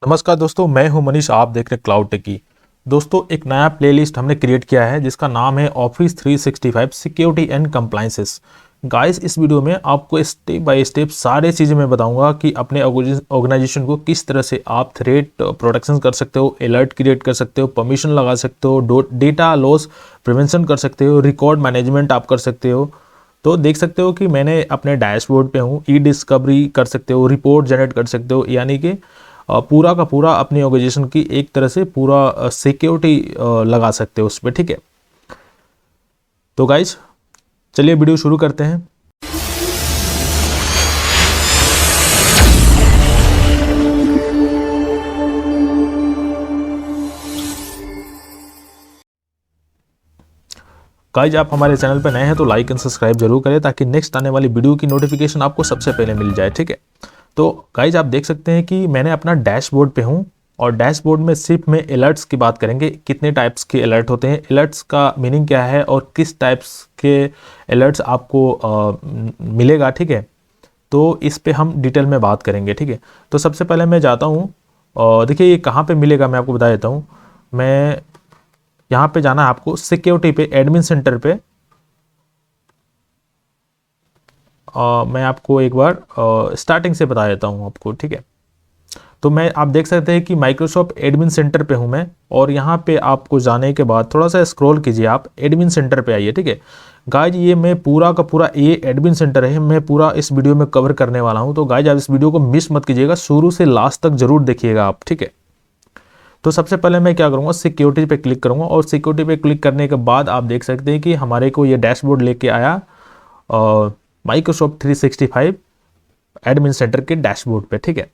नमस्कार दोस्तों, मैं हूं मनीष। आप देख रहे हैं क्लाउड टेकी। दोस्तों, एक नया प्लेलिस्ट हमने क्रिएट किया है जिसका नाम है office 365 security and compliances. Guys, इस वीडियो में आपको स्टेप बाय स्टेप सारे चीज़ें मैं बताऊंगा कि अपने ऑर्गेनाइजेशन को किस तरह से आप थ्रेट प्रोटेक्शन कर सकते हो, अलर्ट क्रिएट कर सकते हो, परमिशन लगा सकते हो, डेटा लॉस प्रिवेंशन कर सकते हो, रिकॉर्ड मैनेजमेंट आप कर सकते हो। तो देख सकते हो कि मैंने अपने डैशबोर्ड पे हूँ, ई डिस्कवरी कर सकते हो, रिपोर्ट जनरेट कर सकते हो, यानी कि पूरा का पूरा अपनी ऑर्गेनाइजेशन की एक तरह से पूरा सिक्योरिटी लगा सकते हो उस पर। ठीक है, तो गाइज चलिए वीडियो शुरू करते हैं। गाइज, आप हमारे चैनल पर नए हैं तो लाइक एंड सब्सक्राइब जरूर करें ताकि नेक्स्ट आने वाली वीडियो की नोटिफिकेशन आपको सबसे पहले मिल जाए। ठीक है, तो गाइज आप देख सकते हैं कि मैंने अपना डैशबोर्ड पे हूँ और डैशबोर्ड में सिर्फ में अलर्ट्स की बात करेंगे। कितने टाइप्स के अलर्ट होते हैं, अलर्ट्स का मीनिंग क्या है और किस टाइप्स के अलर्ट्स आपको मिलेगा। ठीक है, तो इस पे हम डिटेल में बात करेंगे। ठीक है, तो सबसे पहले मैं जाता हूँ और देखिए ये कहाँ पे मिलेगा मैं आपको बता देता हूँ। मैं यहाँ पे जाना है आपको सिक्योरिटी पे, एडमिन सेंटर पे। मैं आपको एक बार स्टार्टिंग से बता देता हूँ आपको। ठीक है, तो मैं आप देख सकते हैं कि माइक्रोसॉफ्ट एडमिन सेंटर पे हूँ मैं, और यहाँ पे आपको जाने के बाद थोड़ा सा स्क्रॉल कीजिए, आप एडमिन सेंटर पे आइए। ठीक है गाइज, ये मैं पूरा का पूरा ये एडमिन सेंटर है, मैं पूरा इस वीडियो में कवर करने वाला हूँ। तो गाइज आप इस वीडियो को मिस मत कीजिएगा, शुरू से लास्ट तक जरूर देखिएगा आप। ठीक है, तो सबसे पहले मैं क्या करूँगा, सिक्योरिटी पे क्लिक करूँगा और सिक्योरिटी पे क्लिक करने के बाद आप देख सकते हैं कि हमारे को ये डैशबोर्ड लेके आया माइक्रोसॉफ्ट 365 एडमिन सेंटर के डैशबोर्ड पे। ठीक है,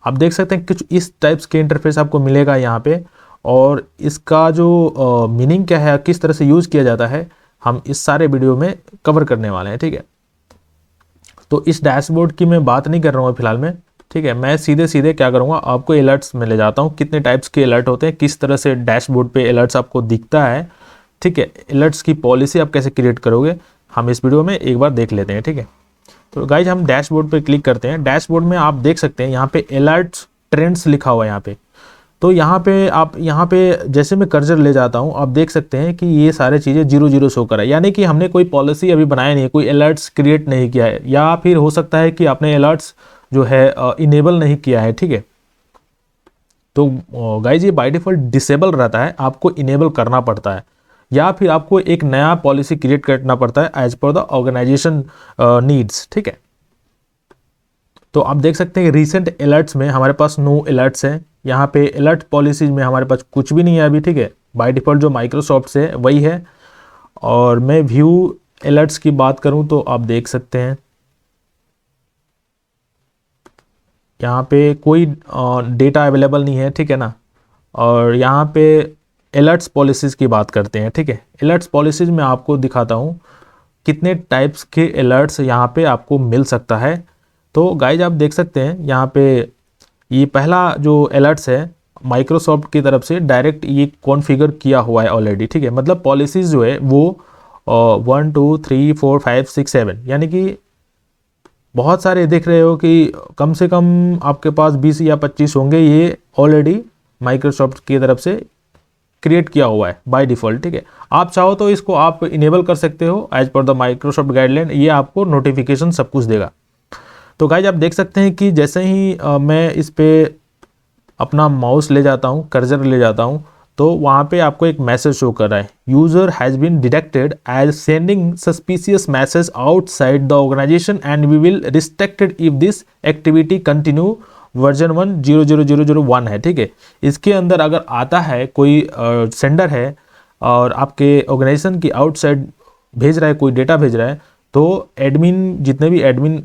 आप देख सकते हैं कुछ इस टाइप्स के इंटरफेस आपको मिलेगा यहाँ पे, और इसका जो मीनिंग क्या है, किस तरह से यूज़ किया जाता है, हम इस सारे वीडियो में कवर करने वाले हैं। ठीक है, तो इस डैशबोर्ड की मैं बात नहीं कर रहा हूँ फिलहाल में। ठीक है, मैं सीधे सीधे क्या करूँगा, आपको अलर्ट्स में ले जाता हूँ, कितने टाइप्स के अलर्ट होते हैं, किस तरह से डैशबोर्ड पे अलर्ट्स आपको दिखता है। ठीक है, अलर्ट्स की पॉलिसी आप कैसे क्रिएट करोगे, हम इस वीडियो में एक बार देख लेते हैं। ठीक है, तो गाइज हम डैशबोर्ड पे क्लिक करते हैं। डैशबोर्ड में आप देख सकते हैं यहाँ पे अलर्ट्स ट्रेंड्स लिखा हुआ है यहाँ पे। तो यहाँ पे जैसे मैं कर्सर ले जाता हूँ, आप देख सकते हैं कि ये सारे चीज़ें 0 0 शो कर रहा है, यानी कि हमने कोई पॉलिसी अभी बनाया नहीं है, कोई अलर्ट्स क्रिएट नहीं किया है, या फिर हो सकता है कि आपने अलर्ट्स जो है इनेबल नहीं किया है। ठीक है, तो गाइज ये बाय डिफॉल्ट डिसेबल रहता है, आपको इनेबल करना पड़ता है, या फिर आपको एक नया पॉलिसी क्रिएट करना पड़ता है as per the organisation needs. ठीक है, तो आप देख सकते हैं रिसेंट अलर्ट्स में हमारे पास नो अलर्ट्स हैं। यहाँ पे अलर्ट पॉलिसीज में हमारे पास कुछ भी नहीं है अभी। ठीक है, बाय डिफॉल्ट जो माइक्रोसॉफ्ट से वही है। और मैं व्यू अलर्ट्स की बात करूँ तो आप देख सकते हैं यहाँ पे कोई डेटा अवेलेबल नहीं है। ठीक है ना, और यहाँ पे अलर्ट्स पॉलिसीज़ की बात करते हैं। ठीक है, अलर्ट्स पॉलिसीज़ में आपको दिखाता हूँ कितने टाइप्स के अलर्ट्स यहाँ पे आपको मिल सकता है। तो गाइज आप देख सकते हैं यहाँ पे ये पहला जो अलर्ट्स है माइक्रोसॉफ्ट की तरफ से डायरेक्ट ये कॉन्फ़िगर किया हुआ है ऑलरेडी। ठीक है, मतलब पॉलिसीज़ जो है वो 1 2 3 4 5 6 7, यानी कि बहुत सारे देख रहे हो कि कम से कम आपके पास 20 या 25 होंगे, ये ऑलरेडी माइक्रोसॉफ्ट की तरफ से क्रिएट किया हुआ है बाय डिफ़ॉल्ट। ठीक है, आप चाहो तो इसको आप इनेबल कर सकते हो as per the Microsoft guideline, ये आपको नोटिफिकेशन सब कुछ देगा। तो गाइज आप देख सकते हैं कि जैसे ही मैं इस पे अपना माउस ले जाता हूँ, कर्सर ले जाता हूँ, तो वहाँ पे आपको एक मैसेज शो कर रहा है, user has been detected as sending suspicious message outside the organisation and we will restricted if this activity continue version 1 0 0 0 0 1 है। ठीक है, इसके अंदर अगर आता है कोई सेंडर है और आपके ऑर्गेनाइजेशन की आउटसाइड भेज रहा है, कोई डेटा भेज रहा है, तो एडमिन, जितने भी एडमिन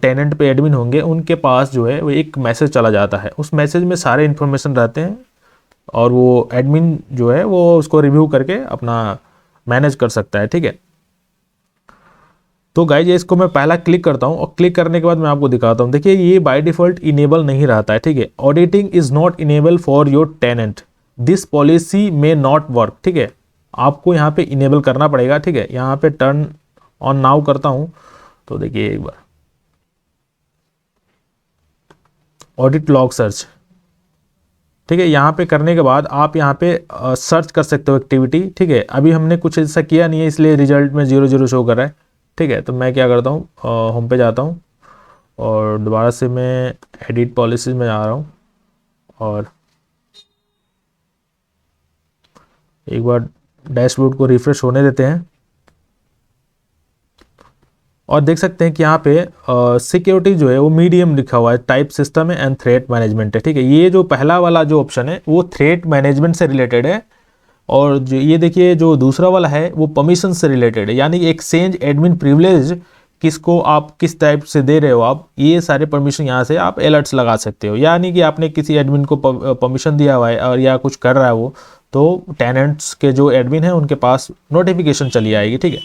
टेनेंट पे एडमिन होंगे उनके पास जो है वो एक मैसेज चला जाता है। उस मैसेज में सारे इन्फॉर्मेशन रहते हैं और वो एडमिन जो है वो उसको रिव्यू करके अपना मैनेज कर सकता है। ठीक है, तो गाइज इसको मैं पहला क्लिक करता हूँ और क्लिक करने के बाद मैं आपको दिखाता हूँ। देखिए ये बाय डिफ़ॉल्ट इनेबल नहीं रहता है। ठीक है, auditing is not enable for your tenant, this policy may not work. ठीक है, आपको यहाँ पे इनेबल करना पड़ेगा। ठीक है, यहाँ पे टर्न ऑन नाउ करता हूँ, तो देखिए एक बार ऑडिट लॉग सर्च, ठीक है। यहाँ पे करने के बाद आप यहाँ पे सर्च कर सकते हो एक्टिविटी, ठीक है। अभी हमने कुछ ऐसा किया नहीं है इसलिए रिजल्ट में 0 0 शो कर रहा है, ठीक है। तो मैं क्या करता हूँ, होम पे जाता हूँ और दोबारा से मैं एडिट पॉलिसीज में जा रहा हूँ और एक बार डैशबोर्ड को रिफ्रेश होने देते हैं और देख सकते हैं कि यहाँ पे सिक्योरिटी जो है वो मीडियम लिखा हुआ है, टाइप सिस्टम है एंड थ्रेट मैनेजमेंट है, ठीक है। ये जो पहला वाला जो ऑप्शन है वो थ्रेट मैनेजमेंट से रिलेटेड है और जो ये देखिए जो दूसरा वाला है वो परमिशन से रिलेटेड है, यानी एक्सचेंज एडमिन प्रिविलेज किसको आप किस टाइप से दे रहे हो आप, ये सारे परमिशन यहाँ से आप अलर्ट्स लगा सकते हो। यानी कि आपने किसी एडमिन को परमिशन दिया हुआ है और या कुछ कर रहा है वो, तो टेनेंट्स के जो एडमिन है उनके पास नोटिफिकेशन चली आएगी, ठीक है।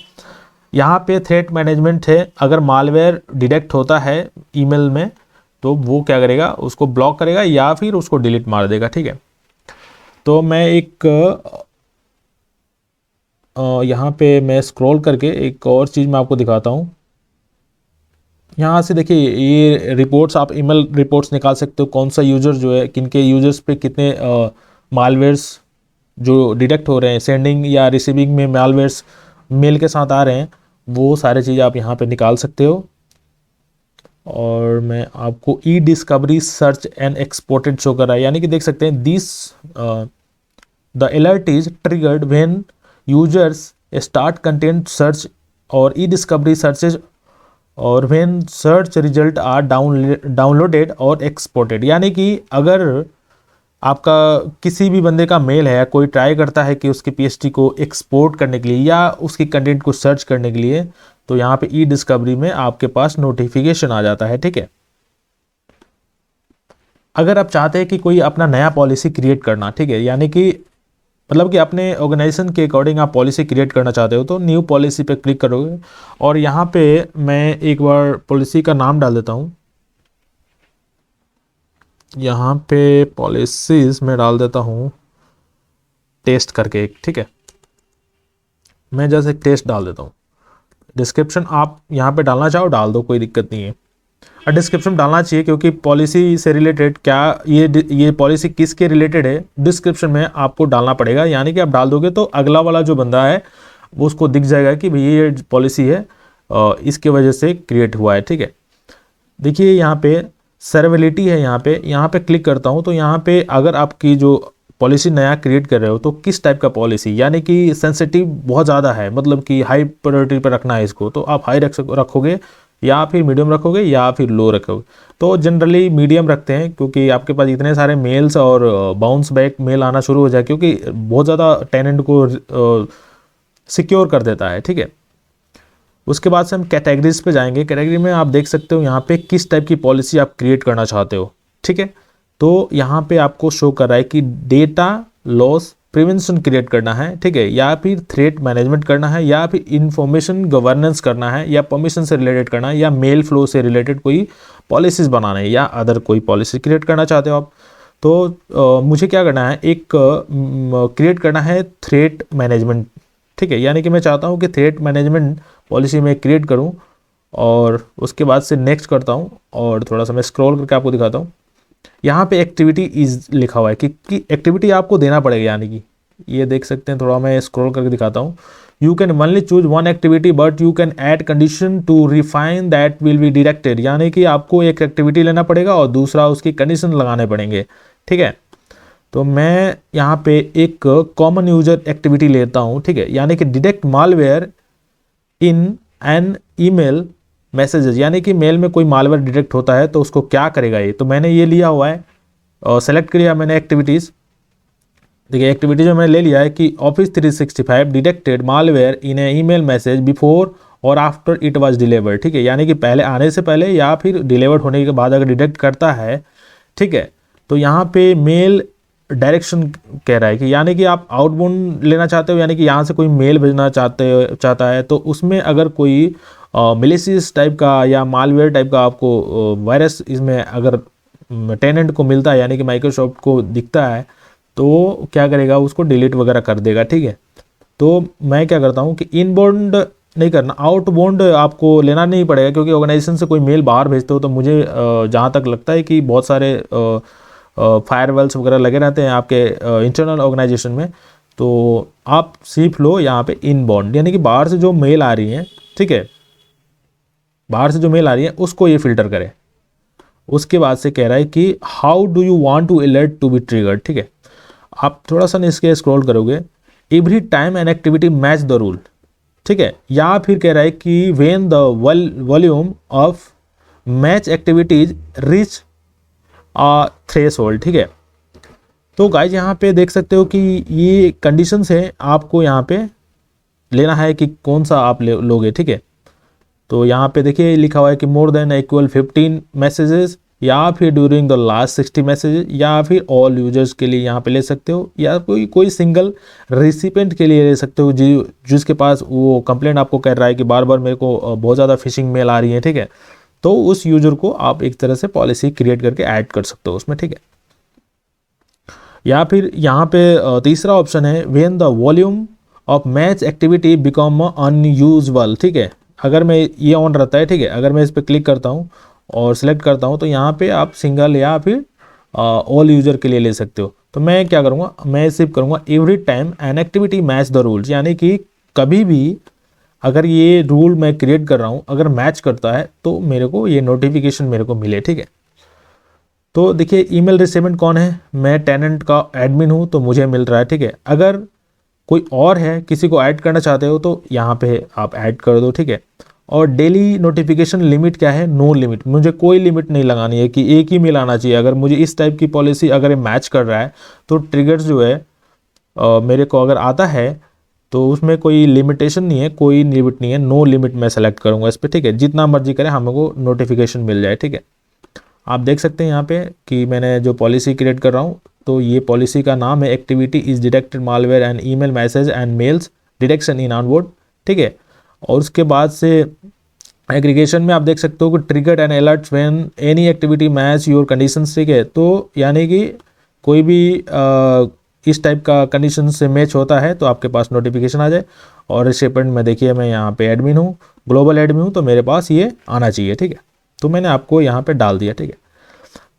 यहाँ पे थ्रेट मैनेजमेंट है, अगर मालवेयर डिटेक्ट होता है ईमेल में तो वो क्या करेगा, उसको ब्लॉक करेगा या फिर उसको डिलीट मार देगा, ठीक है। तो मैं एक यहाँ पे मैं स्क्रॉल करके एक और चीज़ मैं आपको दिखाता हूँ। यहाँ से देखिए ये रिपोर्ट्स, आप ईमेल रिपोर्ट्स निकाल सकते हो, कौन सा यूज़र जो है, किनके यूज़र्स पे कितने मालवेयर्स जो डिटेक्ट हो रहे हैं, सेंडिंग या रिसीविंग में मालवेयर्स मेल के साथ आ रहे हैं, वो सारे चीज़ आप यहाँ पे निकाल सकते हो। और मैं आपको e discovery search and exported show कर रहा है, यानी कि देख सकते हैं this the alert is triggered when users start content search और ई डिस्कवरी सर्चेज और when search result are downloaded और एक्सपोर्टेड। यानी कि अगर आपका किसी भी बंदे का मेल है, कोई ट्राई करता है कि उसकी पीएचडी को एक्सपोर्ट करने के लिए या उसकी कंटेंट को सर्च करने के लिए, तो यहाँ पे ई डिस्कवरी में आपके पास नोटिफिकेशन आ जाता है, ठीक है। अगर आप चाहते हैं कि कोई अपना नया पॉलिसी क्रिएट करना, ठीक है, यानी कि मतलब कि अपने ऑर्गेनाइजेशन के अकॉर्डिंग आप पॉलिसी क्रिएट करना चाहते हो, तो न्यू पॉलिसी पे क्लिक करोगे और यहाँ पे मैं एक बार पॉलिसी का नाम डाल देता हूँ। यहाँ पे पॉलिसीज में डाल देता हूँ टेस्ट करके एक, ठीक है। मैं जैसे एक टेस्ट डाल देता हूँ। डिस्क्रिप्शन आप यहाँ पे डालना चाहो डाल दो, कोई दिक्कत नहीं है। और डिस्क्रिप्शन डालना चाहिए क्योंकि पॉलिसी से रिलेटेड क्या ये पॉलिसी किसके रिलेटेड है, डिस्क्रिप्शन में आपको डालना पड़ेगा। यानी कि आप डाल दोगे तो अगला वाला जो बंदा है वो उसको दिख जाएगा कि भाई ये पॉलिसी है, इसके वजह से क्रिएट हुआ है, ठीक है। देखिए यहाँ पे सर्वेलिटी है, यहाँ पे क्लिक करता हूँ तो यहाँ पे अगर आपकी जो पॉलिसी नया क्रिएट कर रहे हो तो किस टाइप का पॉलिसी, यानी कि सेंसिटिव बहुत ज़्यादा है, मतलब कि हाई प्रायोरिटी पर रखना है इसको, तो आप हाई रखोगे या फिर मीडियम रखोगे या फिर लो रखोगे। तो जनरली मीडियम रखते हैं क्योंकि आपके पास इतने सारे मेल्स और बाउंस बैक मेल आना शुरू हो जाए, क्योंकि बहुत ज़्यादा टेनेंट को सिक्योर कर देता है, ठीक है। उसके बाद से हम कैटेगरीज पे जाएंगे। कैटेगरी में आप देख सकते हो यहाँ पे किस टाइप की पॉलिसी आप क्रिएट करना चाहते हो, ठीक है। तो यहाँ पे आपको शो कर रहा है कि डेटा लॉस प्रिवेंशन क्रिएट करना है, ठीक है, या फिर थ्रेट मैनेजमेंट करना है, या फिर इंफॉर्मेशन गवर्नेंस करना है, या परमिशन से रिलेटेड करना है, या मेल फ्लो से रिलेटेड कोई पॉलिसीज बनाना है, या अदर कोई पॉलिसी क्रिएट करना चाहते हो आप। तो मुझे क्या करना है, एक क्रिएट करना है थ्रेट मैनेजमेंट, ठीक है। यानी कि मैं चाहता हूँ कि थ्रेट मैनेजमेंट पॉलिसी में क्रिएट करूँ और उसके बाद से नेक्स्ट करता हूँ और थोड़ा सा मैं स्क्रॉल करके आपको दिखाता हूँ। यहाँ पे एक्टिविटी इज लिखा हुआ है कि एक्टिविटी आपको देना पड़ेगा, यानी कि ये देख सकते हैं, थोड़ा मैं स्क्रॉल करके दिखाता हूँ। You can only choose one activity but you can add condition to refine that will be directed, यानी कि आपको एक एक्टिविटी लेना पड़ेगा और दूसरा उसकी कंडीशन लगाने पड़ेंगे, ठीक है। तो मैं यहाँ पे एक कॉमन यूजर एक्टिविटी लेता हूँ, ठीक है, यानी कि detect malware in an email messages, यानी कि मेल में कोई मालवेयर डिटेक्ट होता है तो उसको क्या करेगा ये, तो मैंने ये लिया हुआ है और सेलेक्ट किया मैंने एक्टिविटीज़। देखिए एक्टिविटी जो मैंने ले लिया है कि ऑफिस 365 डिटेक्टेड मालवेयर इन ए ईमेल मैसेज बिफोर और आफ्टर इट वाज डिलीवर्ड, ठीक है, यानी कि पहले आने से पहले या फिर डिलीवर्ड होने के बाद अगर डिटेक्ट करता है, ठीक है। तो यहाँ पे मेल डायरेक्शन कह रहा है कि यानी कि आप आउटबाउंड लेना चाहते हो, यानी कि यहाँ से कोई मेल भेजना चाहता है तो उसमें अगर कोई मिलिशियस टाइप का या मालवेयर टाइप का आपको वायरस इसमें अगर टेनेंट को मिलता है, यानी कि माइक्रोसॉफ्ट को दिखता है, तो क्या करेगा, उसको डिलीट वगैरह कर देगा, ठीक है। तो मैं क्या करता हूँ कि इनबाउंड नहीं करना, आउटबाउंड आपको लेना नहीं पड़ेगा, क्योंकि ऑर्गेनाइजेशन से कोई मेल बाहर भेजते हो तो मुझे जहाँ तक लगता है कि बहुत सारे फायरवॉल्स वगैरह लगे रहते हैं आपके इंटरनल ऑर्गेनाइजेशन में, तो आप सीख लो यहाँ पे इनबाउंड, यानी कि बाहर से जो मेल आ रही है, ठीक है, बाहर से जो मेल आ रही है उसको ये फिल्टर करे। उसके बाद से कह रहा है कि how do you want to alert to be triggered, ठीक है। आप थोड़ा सा इसके स्क्रॉल करोगे, every time an activity match the rule, ठीक है। या फिर कह रहा है कि when the volume of match activities reach threshold, ठीक है। तो गाइज यहाँ पे देख सकते हो कि ये कंडीशंस है, आपको यहाँ पे लेना है कि कौन सा आप लोगे, ठीक है। तो यहाँ पे देखिए लिखा हुआ है कि मोर देन इक्वल 15 मैसेजेस, या फिर ड्यूरिंग द लास्ट 60 मैसेजेस, या फिर ऑल यूजर्स के लिए यहाँ पे ले सकते हो, या कोई सिंगल रिसिपेंट के लिए ले सकते हो जिसके पास वो कंप्लेंट आपको कर रहा है कि बार बार मेरे को बहुत ज़्यादा फिशिंग मेल आ रही है, ठीक है। तो उस यूजर को आप एक तरह से पॉलिसी क्रिएट करके ऐड कर सकते हो उसमें, ठीक है। या फिर यहाँ पे तीसरा ऑप्शन है when the volume of match activity become unusual, ठीक है। अगर मैं ये ऑन रहता है, ठीक है, अगर मैं इस पर क्लिक करता हूँ और सिलेक्ट करता हूँ तो यहाँ पे आप सिंगल या फिर ऑल यूजर के लिए ले सकते हो। तो मैं क्या करूँगा, मैं सिर्फ करूँगा every time an activity match the rules, यानी कि कभी भी अगर ये रूल मैं क्रिएट कर रहा हूँ अगर मैच करता है तो मेरे को ये नोटिफिकेशन मेरे को मिले, ठीक है। तो देखिए ईमेल रिसीवेंट कौन है, मैं टेनेंट का एडमिन हूँ तो मुझे मिल रहा है, ठीक है। अगर कोई और है, किसी को ऐड करना चाहते हो तो यहाँ पे आप ऐड कर दो, ठीक है। और डेली नोटिफिकेशन लिमिट क्या है, नो लिमिट, मुझे कोई लिमिट नहीं लगानी है कि एक ही मेल आना चाहिए। अगर मुझे इस टाइप की पॉलिसी अगर ये मैच कर रहा है तो ट्रिगर्स जो है मेरे को अगर आता है तो उसमें कोई लिमिटेशन नहीं है, कोई लिमिट नहीं है, नो लिमिट मैं सेलेक्ट करूँगा इस पर, ठीक है। जितना मर्जी करें हमको नोटिफिकेशन मिल जाए, ठीक है। आप देख सकते हैं यहाँ पे कि मैंने जो पॉलिसी क्रिएट कर रहा हूँ तो ये पॉलिसी का नाम है activity is detected malware and email message and mails detection in onboard, ठीक है। और उसके बाद से एग्रीगेशन में आप देख सकते हो कि triggered and alerts when any activity match your conditions, ठीक है। तो यानी कि कोई भी इस टाइप का कंडीशन से मैच होता है तो आपके पास नोटिफिकेशन आ जाए। और रिसिपेंट में देखिए मैं यहाँ पे एडमिन हूँ, ग्लोबल एडमिन हूँ, तो मेरे पास ये आना चाहिए, ठीक है। तो मैंने आपको यहाँ पे डाल दिया, ठीक है।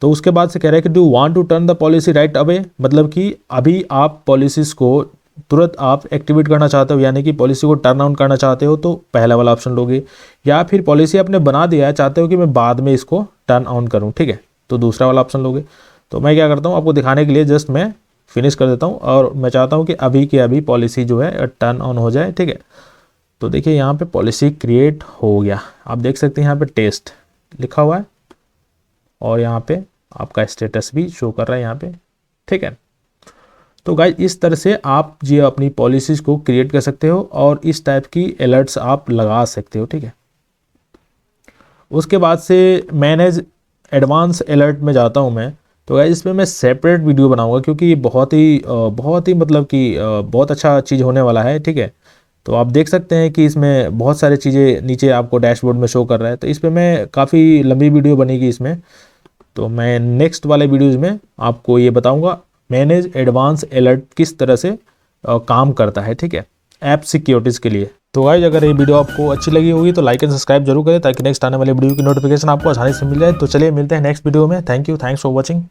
तो उसके बाद से कह रहा है कि do want to turn the policy right away, मतलब कि अभी आप पॉलिसीज़ को तुरंत आप एक्टिवेट करना चाहते हो, यानी कि पॉलिसी को टर्न ऑन करना चाहते हो तो पहला वाला ऑप्शन लोगे। या फिर पॉलिसी आपने बना दिया है, चाहते हो कि मैं बाद में इसको टर्न ऑन करूँ, ठीक है, तो दूसरा वाला ऑप्शन लोगे। तो मैं क्या करता हूँ आपको दिखाने के लिए जस्ट मैं फिनिश कर देता हूँ और मैं चाहता हूँ कि अभी के अभी पॉलिसी जो है टर्न ऑन हो जाए, ठीक है। तो देखिए यहाँ पे पॉलिसी क्रिएट हो गया, आप देख सकते हैं यहाँ पे टेस्ट लिखा हुआ है और यहाँ पे आपका स्टेटस भी शो कर रहा है यहाँ पे, ठीक है। तो गाइस इस तरह से आप ये अपनी पॉलिसीज़ को क्रिएट कर सकते हो और इस टाइप की अलर्ट्स आप लगा सकते हो, ठीक है। उसके बाद से मैनेज एडवांस अलर्ट में जाता हूँ मैं। तो गाइस इसमें मैं सेपरेट वीडियो बनाऊंगा क्योंकि ये बहुत ही मतलब कि बहुत अच्छा चीज़ होने वाला है, ठीक है। तो आप देख सकते हैं कि इसमें बहुत सारी चीज़ें नीचे आपको डैशबोर्ड में शो कर रहा है। तो इस पर मैं काफ़ी लंबी वीडियो बनेगी इसमें, तो मैं नेक्स्ट वाले वीडियोज़ में आपको ये बताऊंगा मैनेज एडवांस अलर्ट किस तरह से काम करता है, ठीक है, ऐप सिक्योरिटीज़ के लिए। तो गाइस अगर ये वीडियो आपको अच्छी लगी होगी तो लाइक एंड सब्सक्राइब जरूर करें ताकि नेक्स्ट आने वाले वीडियो की नोटिफिकेशन आपको आसानी से मिल जाए। तो चलिए मिलते हैं नेक्स्ट वीडियो में। Thank you, thanks for watching.